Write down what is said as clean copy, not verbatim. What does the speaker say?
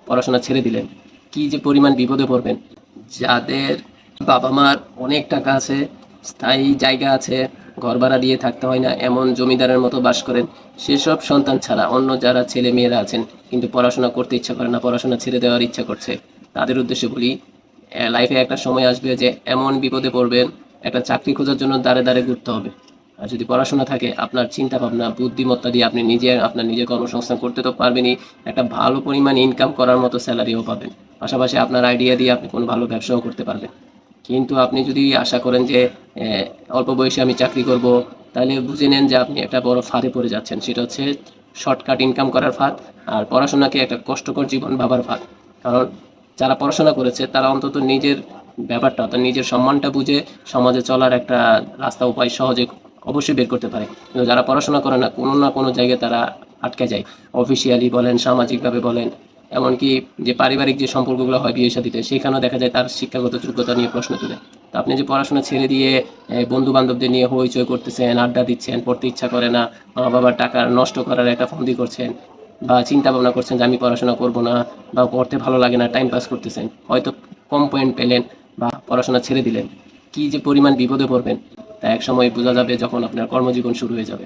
পড়াশোনা ছেড়ে দিলেন, কি যে পরিমাণ বিপদে পড়বেন। যাদের বাবা মার অনেক টাকা আছে, স্থায়ী জায়গা আছে, ঘর ভাড়া দিয়ে থাকতে হয় না, এমন জমিদারের মতো বাস করেন, সেসব সন্তান ছাড়া অন্য যারা ছেলে মেয়েরা আছেন কিন্তু পড়াশোনা করতে ইচ্ছা করে না, পড়াশোনা ছেড়ে দেওয়ার ইচ্ছা করছে, তাদের উদ্দেশ্যে বলি, লাইফে একটা সময় আসবে যে এমন বিপদে পড়বেন, একটা চাকরি খোঁজার জন্য দাঁড়ে দাঁড়ে ঘুরতে হবে। আর যদি পড়াশোনা থাকে, আপনার চিন্তা ভাবনা বুদ্ধিমত্তা দিয়ে আপনি নিজে আপনার নিজের কর্মসংস্থান করতে তো পারবেনই, একটা ভালো পরিমাণ ইনকাম করার মতো স্যালারিও পাবেন। পাশাপাশি আপনার আইডিয়া দিয়ে আপনি কোনো ভালো ব্যবসাও করতে পারবেন। কিন্তু আপনি যদি আশা করেন যে অল্প বয়সে আমি চাকরি করব, তাহলে বুঝে নেন যে আপনি একটা বড় ফাঁদে পড়ে যাচ্ছেন। সেটা হচ্ছে শর্টকাট ইনকাম করার ফাঁদ, আর পড়াশোনাকে একটা কষ্টকর জীবন ভাবার ফাঁদ। কারণ যারা পড়াশোনা করেছে তারা অন্তত নিজের ব্যাপারটা অর্থাৎ নিজের সম্মানটা বুঝে সমাজে চলার একটা রাস্তা উপায় সহজে অবশ্যই বের করতে পারে। কিন্তু যারা পড়াশোনা করে না, কোনো না কোনো জায়গায় তারা আটকে যায়। অফিসিয়ালি বলেন, সামাজিকভাবে বলেন, এমনকি যে পারিবারিক যে সম্পর্কগুলো হয় বিয়ে শাদীতে, সেখানেও দেখা যায় তার শিক্ষাগত যোগ্যতা নিয়ে প্রশ্ন তুলে। তো আপনি যে পড়াশোনা ছেড়ে দিয়ে বন্ধু বান্ধবদের নিয়ে হইচই করতেছেন, আড্ডা দিচ্ছেন, পড়তে ইচ্ছা করে না, মা বাবার টাকা নষ্ট করার একটা ফন্দি করছেন, বা চিন্তা ভাবনা করছেন যে আমি পড়াশোনা করব না, বা পড়তে ভালো লাগে না, টাইম পাস করতেছেন, হয়তো কম পয়েন্ট পেলেন বা পড়াশোনা ছেড়ে দিলেন, কি যে পরিমাণ বিপদে পড়বেন তা এক সময় বোঝা যাবে যখন আপনার কর্মজীবন শুরু হয়ে যাবে।